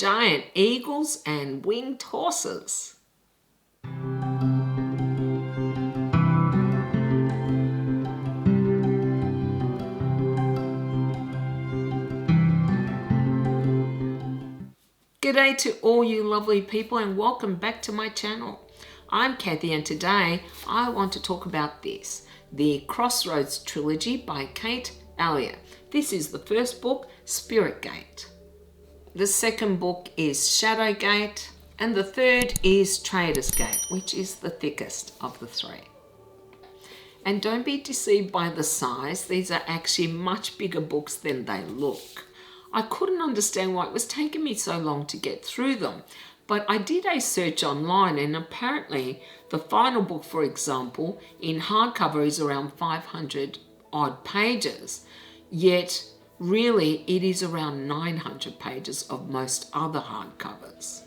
Giant eagles and winged horses. G'day to all you lovely people and welcome back to my channel. I'm Kathy and today I want to talk about this, the Crossroads Trilogy by Kate Elliott. This is the first book, Spirit Gate. The second book is Shadow Gate, and the third is Traitor's Gate, which is the thickest of the three. And don't be deceived by the size, these are actually much bigger books than they look. I couldn't understand why it was taking me so long to get through them, but I did a search online and apparently the final book, for example, in hardcover is around 500 odd pages, yet really, it is around 900 pages of most other hardcovers.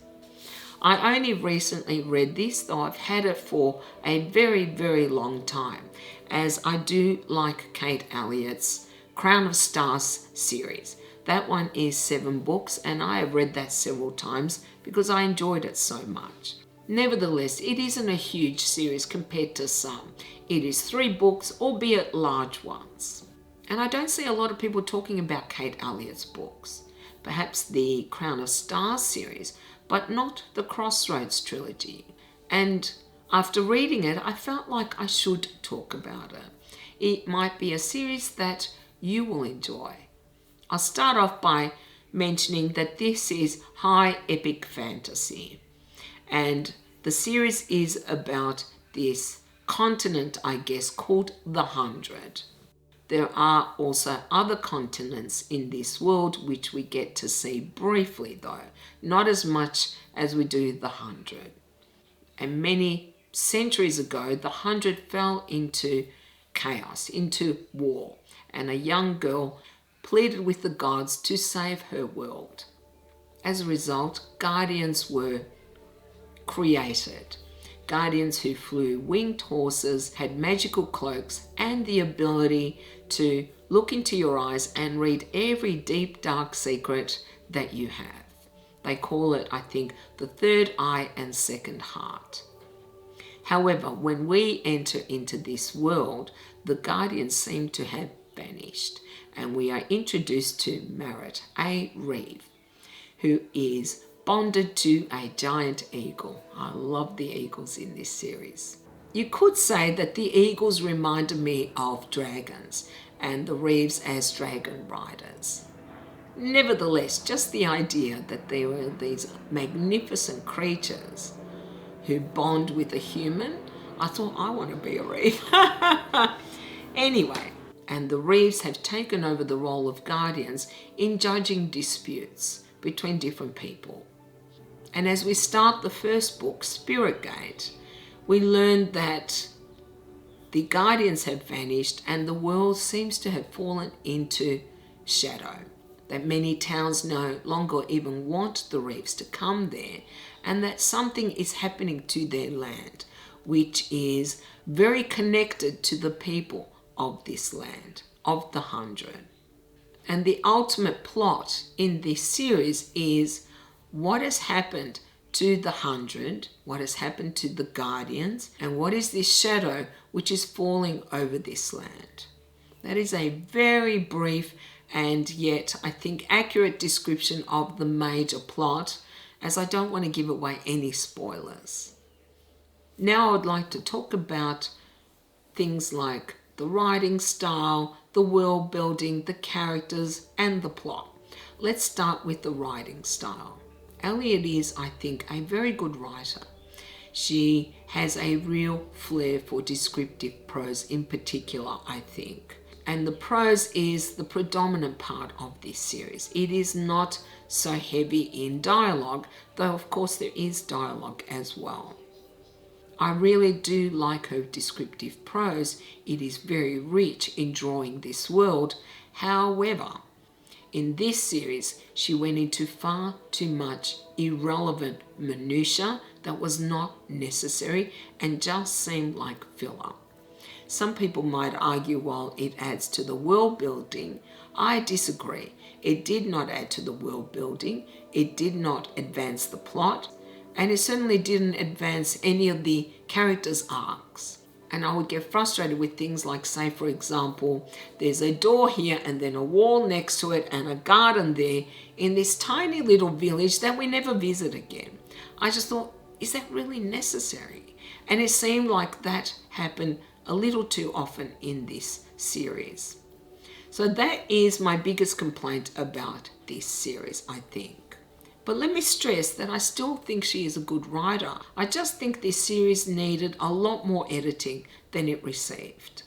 I only recently read this, though I've had it for a very, very long time, as I do like Kate Elliott's Crown of Stars series. That one is 7 books, and I have read that several times because I enjoyed it so much. Nevertheless, it isn't a huge series compared to some. It is 3 books, albeit large ones. And I don't see a lot of people talking about Kate Elliott's books. Perhaps the Crown of Stars series, but not the Crossroads Trilogy. And after reading it, I felt like I should talk about it. It might be a series that you will enjoy. I'll start off by mentioning that this is high epic fantasy. And the series is about this continent, I guess, called the 100. There are also other continents in this world which we get to see briefly though, not as much as we do the 100. And many centuries ago, the 100 fell into chaos, into war, and a young girl pleaded with the gods to save her world. As a result, guardians were created. Guardians who flew winged horses, had magical cloaks, and the ability to look into your eyes and read every deep, dark secret that you have. They call it, I think, the third eye and second heart. However, when we enter into this world, the guardians seem to have vanished, and we are introduced to Marit, a reeve, who is bonded to a giant eagle. I love the eagles in this series. You could say that the eagles reminded me of dragons and the reeves as dragon riders. Nevertheless, just the idea that there were these magnificent creatures who bond with a human, I thought, I want to be a reeve. Anyway, and the reeves have taken over the role of guardians in judging disputes between different people. And as we start the first book, Spirit Gate, we learn that the guardians have vanished and the world seems to have fallen into shadow. That many towns no longer even want the reeves to come there, and that something is happening to their land, which is very connected to the people of this land, of the 100. And the ultimate plot in this series is what has happened to the 100, what has happened to the guardians, and what is this shadow which is falling over this land. That is a very brief and yet, I think, accurate description of the major plot, as I don't want to give away any spoilers. Now I would like to talk about things like the writing style, the world building, the characters, and the plot. Let's start with the writing style. Elliott is, I think, a very good writer. She has a real flair for descriptive prose in particular, I think. And the prose is the predominant part of this series. It is not so heavy in dialogue, though of course there is dialogue as well. I really do like her descriptive prose. It is very rich in drawing this world. However, in this series, she went into far too much irrelevant minutiae that was not necessary and just seemed like filler. Some people might argue, well, it adds to the world building. I disagree. It did not add to the world building. It did not advance the plot. And it certainly didn't advance any of the characters' arcs. And I would get frustrated with things like, say, for example, there's a door here and then a wall next to it and a garden there in this tiny little village that we never visit again. I just thought, is that really necessary? And it seemed like that happened a little too often in this series. So that is my biggest complaint about this series, I think. But let me stress that I still think she is a good writer. I just think this series needed a lot more editing than it received.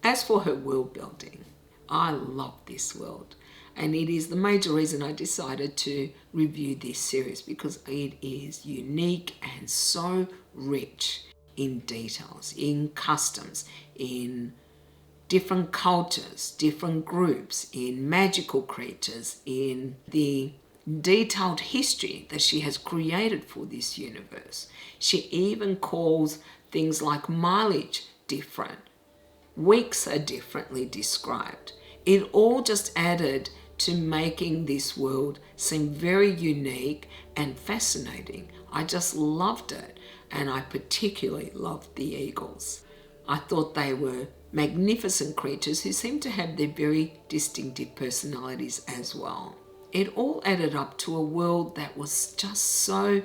As for her world building, I love this world. And it is the major reason I decided to review this series, because it is unique and so rich in details, in customs, in different cultures, different groups, in magical creatures, in the detailed history that she has created for this universe. She even calls things like mileage different. Weeks are differently described. It all just added to making this world seem very unique and fascinating. I just loved it, and I particularly loved the eagles. I thought they were magnificent creatures who seemed to have their very distinctive personalities as well. It all added up to a world that was just so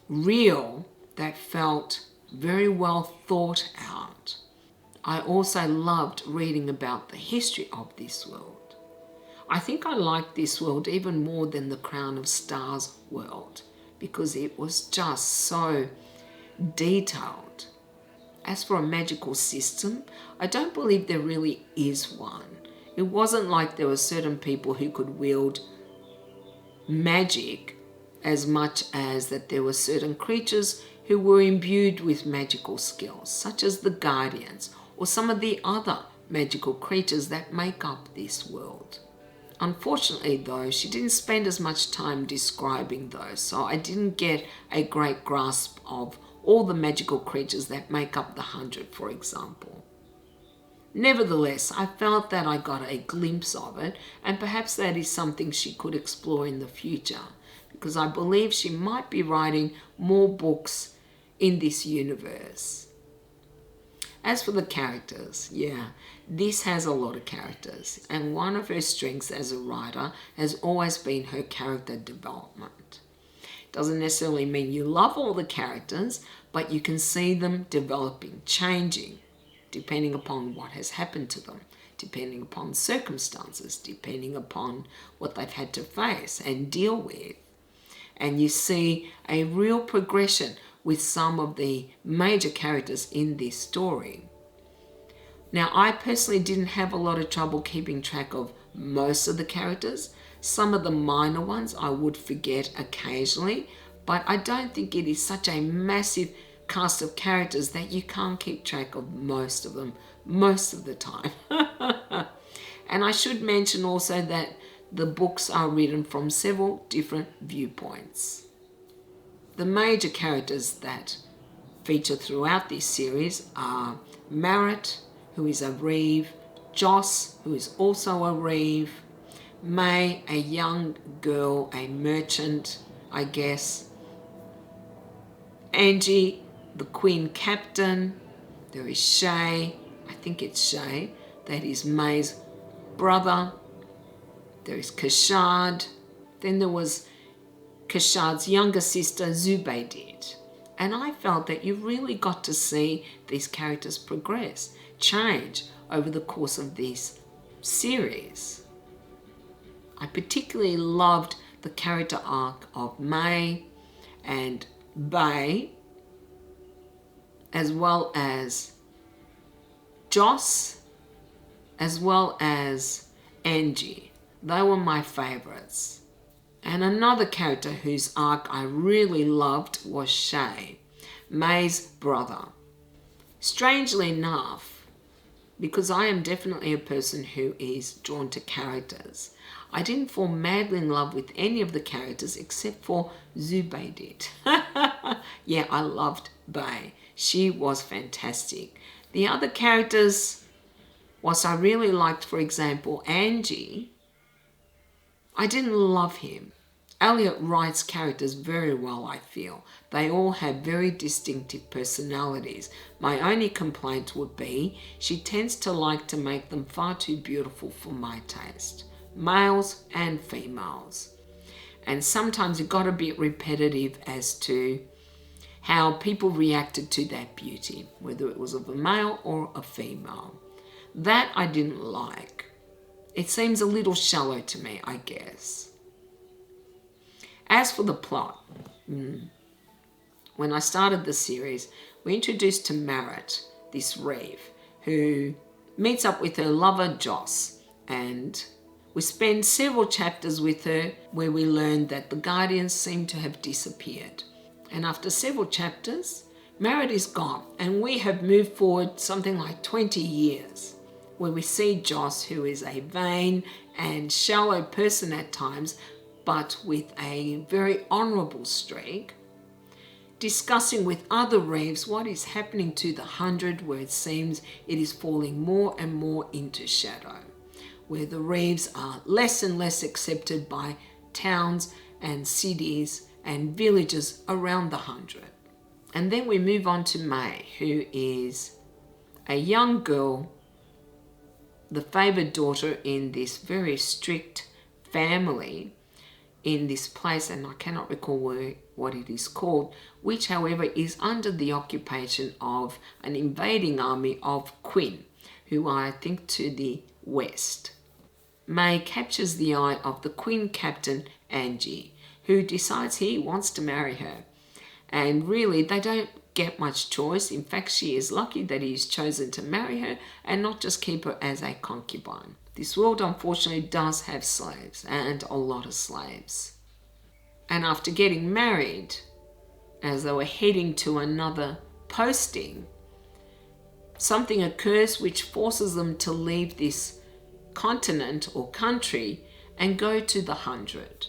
real, that felt very well thought out. I also loved reading about the history of this world. I think I liked this world even more than the Crown of Stars world, because it was just so detailed. As for a magical system, I don't believe there really is one. It wasn't like there were certain people who could wield magic as much as that there were certain creatures who were imbued with magical skills, such as the Guardians or some of the other magical creatures that make up this world. Unfortunately, though, she didn't spend as much time describing those, so I didn't get a great grasp of all the magical creatures that make up the 100, for example. Nevertheless, I felt that I got a glimpse of it, and perhaps that is something she could explore in the future, because I believe she might be writing more books in this universe. As for the characters, this has a lot of characters, and one of her strengths as a writer has always been her character development. Doesn't necessarily mean you love all the characters, but you can see them developing, changing, depending upon what has happened to them, depending upon circumstances, depending upon what they've had to face and deal with. And you see a real progression with some of the major characters in this story. Now, I personally didn't have a lot of trouble keeping track of most of the characters. Some of the minor ones I would forget occasionally, but I don't think it is such a massive cast of characters that you can't keep track of most of them most of the time. And I should mention also that the books are written from several different viewpoints. The major characters that feature throughout this series are Marit, who is a Reeve, Joss, who is also a Reeve, May, a young girl, a merchant, I guess, Angie, the Queen Captain. There is Shay, I think it's Shay, that is May's brother. There is Kashad. Then there was Kashad's younger sister, Zubaydid. And I felt that you really got to see these characters progress, change over the course of this series. I particularly loved the character arc of May and Bay, as well as Joss, as well as Angie. They were my favorites. And another character whose arc I really loved was Shay, May's brother. Strangely enough, because I am definitely a person who is drawn to characters, I didn't fall madly in love with any of the characters except for Zubaydid. I loved Bay. She was fantastic. The other characters, whilst I really liked, for example, Angie, I didn't love him. Elliott writes characters very well, I feel. They all have very distinctive personalities. My only complaint would be she tends to like to make them far too beautiful for my taste. Males and females. And sometimes it got a bit repetitive as to how people reacted to that beauty, whether it was of a male or a female. That I didn't like. It seems a little shallow to me, I guess. As for the plot, when I started the series, we're introduced to Marit, this Reeve, who meets up with her lover Joss, and we spend several chapters with her where we learn that the Guardians seem to have disappeared. And after several chapters, Marit is gone, and we have moved forward something like 20 years, where we see Joss, who is a vain and shallow person at times, but with a very honourable streak, discussing with other Reeves what is happening to the 100, where it seems it is falling more and more into shadow, where the Reeves are less and less accepted by towns and cities and villages around the 100. And then we move on to May, who is a young girl, the favoured daughter in this very strict family in this place, and I cannot recall what it is called, which however is under the occupation of an invading army of Quinn, who are I think to the west. May captures the eye of the Quinn captain Angie, who decides he wants to marry her. And really they don't get much choice. In fact, she is lucky that he's chosen to marry her and not just keep her as a concubine. This world unfortunately does have slaves, and a lot of slaves. And after getting married, as they were heading to another posting, something occurs which forces them to leave this continent or country and go to the 100.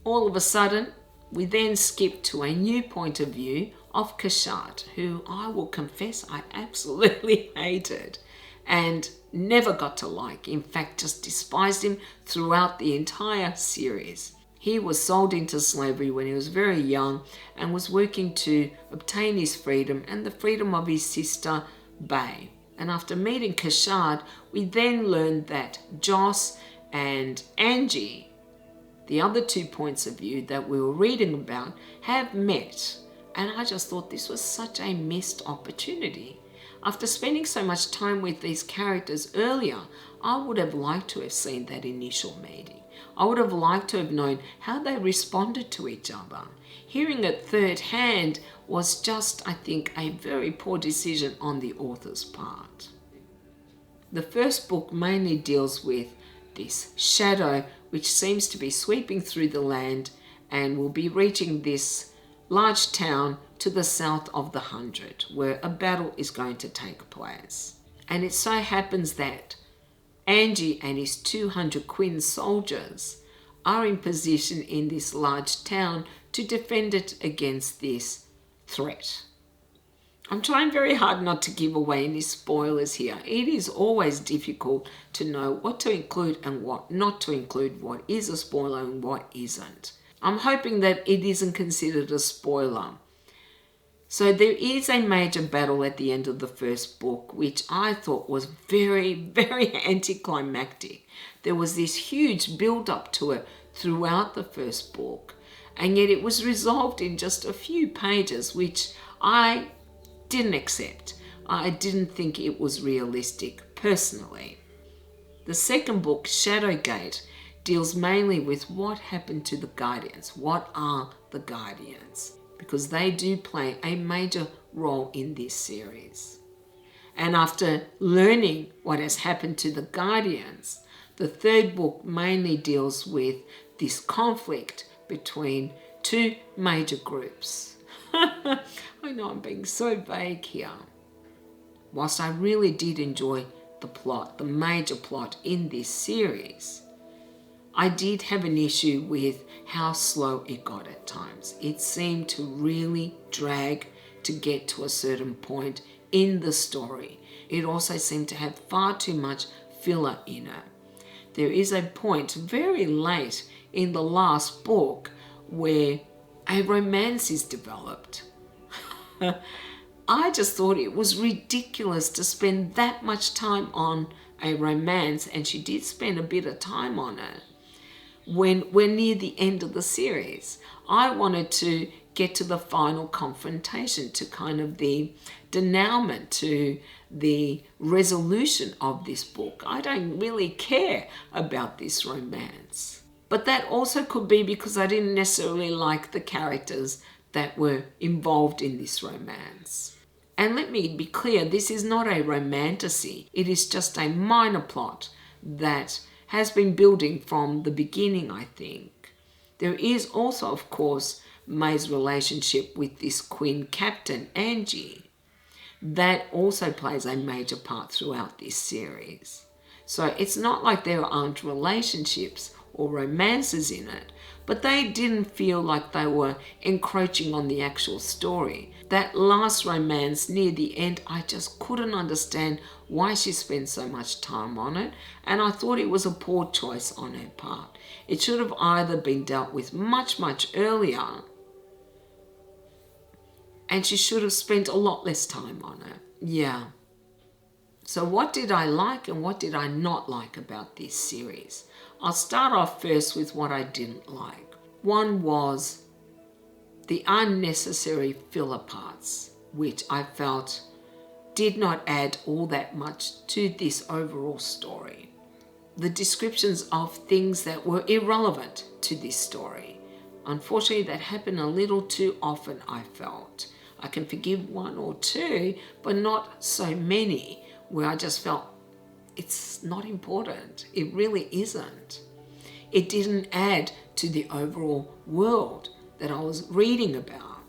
All of a sudden, we then skip to a new point of view of Kashad, who I will confess I absolutely hated and never got to like. In fact, just despised him throughout the entire series. He was sold into slavery when he was very young and was working to obtain his freedom and the freedom of his sister, Bay. And after meeting Kashad, we then learned that Joss and Angie, the other 2 points of view that we were reading about, have met. And I just thought this was such a missed opportunity. After spending so much time with these characters earlier, I would have liked to have seen that initial meeting. I would have liked to have known how they responded to each other. Hearing it third hand was just, I think, a very poor decision on the author's part. The first book mainly deals with this shadow which seems to be sweeping through the land and will be reaching this large town to the south of the 100, where a battle is going to take place. And it so happens that Angie and his 200 Quinn soldiers are in position in this large town to defend it against this threat. I'm trying very hard not to give away any spoilers here. It is always difficult to know what to include and what not to include, what is a spoiler and what isn't. I'm hoping that it isn't considered a spoiler. So there is a major battle at the end of the first book, which I thought was very, very anticlimactic. There was this huge build-up to it throughout the first book, and yet it was resolved in just a few pages, which I didn't accept. I didn't think it was realistic, personally. The second book, Shadowgate, deals mainly with what happened to the Guardians. What are the Guardians? Because they do play a major role in this series. And after learning what has happened to the Guardians, the third book mainly deals with this conflict between 2 major groups. I know I'm being so vague here. Whilst I really did enjoy the plot, the major plot in this series, I did have an issue with how slow it got at times. It seemed to really drag to get to a certain point in the story. It also seemed to have far too much filler in it. There is a point very late in the last book where a romance is developed. I just thought it was ridiculous to spend that much time on a romance, and she did spend a bit of time on it when we're near the end of the series. I wanted to get to the final confrontation, to kind of the denouement, to the resolution of this book. I don't really care about this romance. But that also could be because I didn't necessarily like the characters that were involved in this romance. And let me be clear, this is not a romantasy. It is just a minor plot that has been building from the beginning, I think. There is also, of course, May's relationship with this Queen Captain, Angie. That also plays a major part throughout this series. So it's not like there aren't relationships or romances in it, but they didn't feel like they were encroaching on the actual story. That last romance near the end, I just couldn't understand why she spent so much time on it, and I thought it was a poor choice on her part. It should have either been dealt with much, much earlier, and she should have spent a lot less time on it. Yeah. So what did I like and what did I not like about this series? I'll start off first with what I didn't like. One was the unnecessary filler parts, which I felt did not add all that much to this overall story. The descriptions of things that were irrelevant to this story. Unfortunately, that happened a little too often, I felt. I can forgive one or two, but not so many, where I just felt it's not important. It really isn't. It didn't add to the overall world that I was reading about.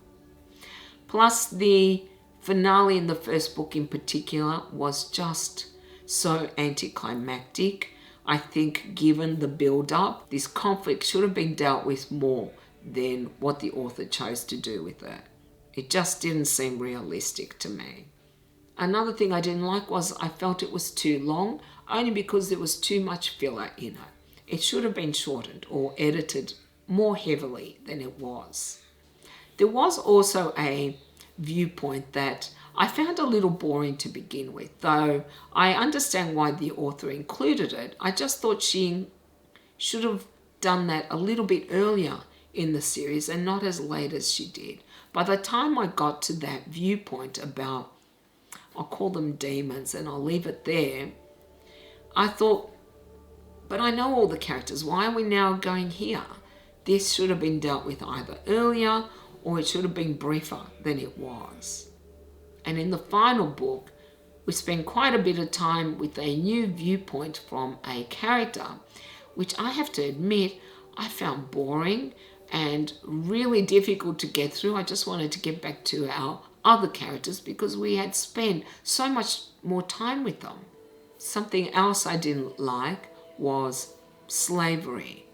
Plus, the finale in the first book in particular was just so anticlimactic. I think given the build-up, this conflict should have been dealt with more than what the author chose to do with it. It just didn't seem realistic to me. Another thing I didn't like was I felt it was too long, only because there was too much filler in it. It should have been shortened or edited more heavily than it was. There was also a viewpoint that I found a little boring to begin with, though I understand why the author included it. I just thought she should have done that a little bit earlier in the series and not as late as she did. By the time I got to that viewpoint about, I'll call them demons and I'll leave it there, I thought, but I know all the characters. Why are we now going here? This should have been dealt with either earlier or it should have been briefer than it was. And in the final book, we spend quite a bit of time with a new viewpoint from a character, which I have to admit, I found boring and really difficult to get through. I just wanted to get back to our other characters because we had spent so much more time with them. Something else I didn't like was slavery.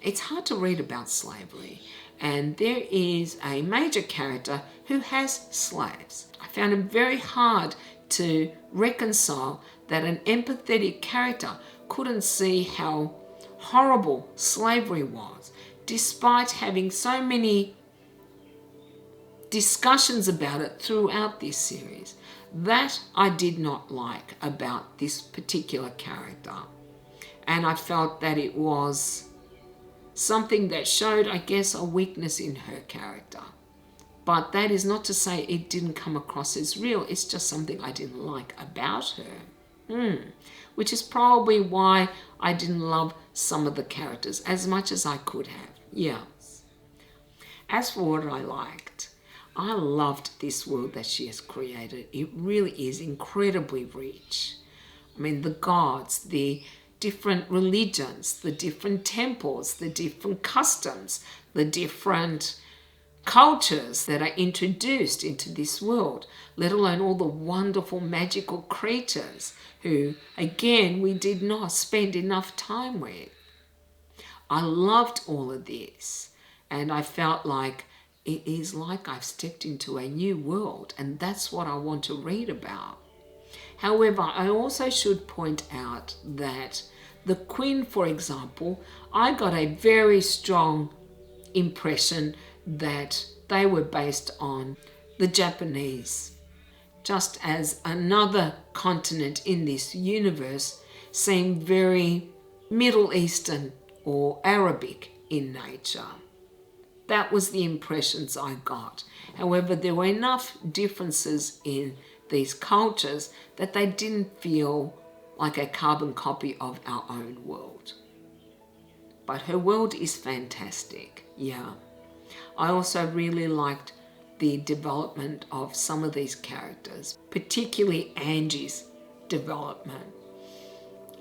It's hard to read about slavery, and there is a major character who has slaves. I found it very hard to reconcile that an empathetic character couldn't see how horrible slavery was, despite having so many discussions about it throughout this series. That I did not like about this particular character. And I felt that it was something that showed, I guess, a weakness in her character. But that is not to say it didn't come across as real. It's just something I didn't like about her. Which is probably why I didn't love some of the characters as much as I could have. Yeah. As for what I liked, I loved this world that she has created. It really is incredibly rich. I mean, the gods, the different religions, the different temples, the different customs, the different cultures that are introduced into this world, let alone all the wonderful magical creatures who, again, we did not spend enough time with. I loved all of this, and I felt like it is like I've stepped into a new world, and that's what I want to read about. However, I also should point out that the Queen, for example, I got a very strong impression that they were based on the Japanese, just as another continent in this universe seemed very Middle Eastern or Arabic in nature. That was the impressions I got. However, there were enough differences in these cultures that they didn't feel like a carbon copy of our own world. But her world is fantastic, yeah. I also really liked the development of some of these characters, particularly Angie's development.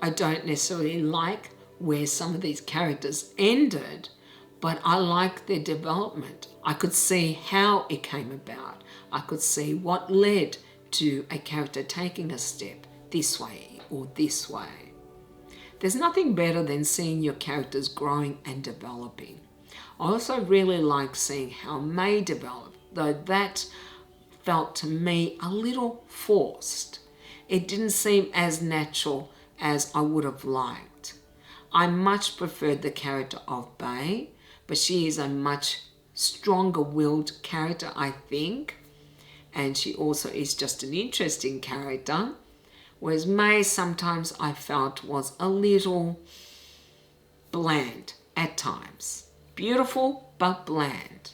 I don't necessarily like where some of these characters ended, but I like their development. I could see how it came about. I could see what led to a character taking a step this way or this way. There's nothing better than seeing your characters growing and developing. I also really like seeing how May developed, though that felt to me a little forced. It didn't seem as natural as I would have liked. I much preferred the character of Bay, but she is a much stronger-willed character, I think. And she also is just an interesting character. Whereas May sometimes I felt was a little bland at times. Beautiful, but bland.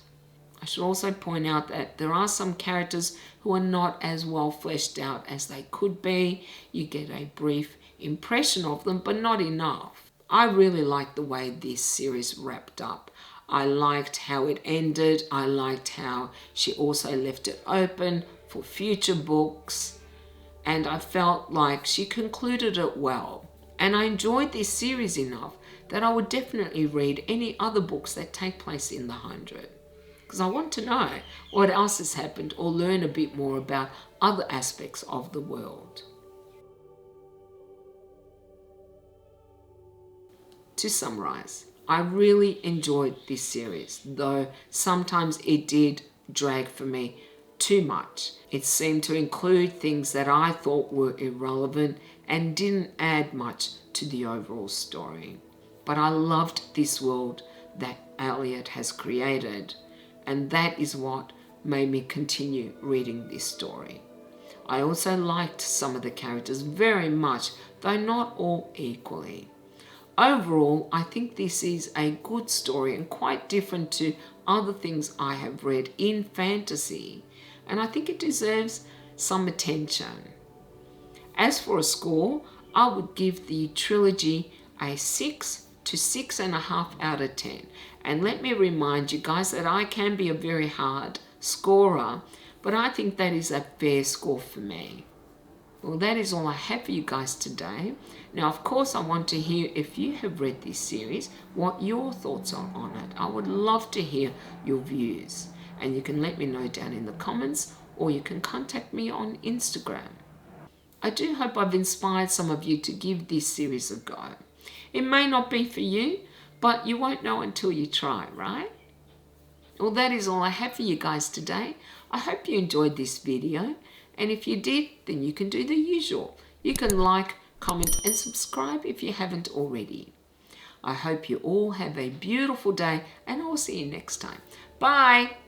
I should also point out that there are some characters who are not as well fleshed out as they could be. You get a brief impression of them, but not enough. I really liked the way this series wrapped up. I liked how it ended. I liked how she also left it open for future books. And I felt like she concluded it well. And I enjoyed this series enough that I would definitely read any other books that take place in the 100. Because I want to know what else has happened or learn a bit more about other aspects of the world. To summarize, I really enjoyed this series, though sometimes it did drag for me too much. It seemed to include things that I thought were irrelevant and didn't add much to the overall story. But I loved this world that Elliott has created, and that is what made me continue reading this story. I also liked some of the characters very much, though not all equally. Overall, I think this is a good story and quite different to other things I have read in fantasy, and I think it deserves some attention. As for a score, I would give the trilogy a 6 to 6.5 out of 10. And let me remind you guys that I can be a very hard scorer, but I think that is a fair score for me. Well, that is all I have for you guys today. Now, of course, I want to hear, if you have read this series, what your thoughts are on it. I would love to hear your views. And you can let me know down in the comments, or you can contact me on Instagram. I do hope I've inspired some of you to give this series a go. It may not be for you, but you won't know until you try, right? Well, that is all I have for you guys today. I hope you enjoyed this video. And if you did, then you can do the usual. You can like, comment, and subscribe if you haven't already. I hope you all have a beautiful day, and I'll see you next time. Bye!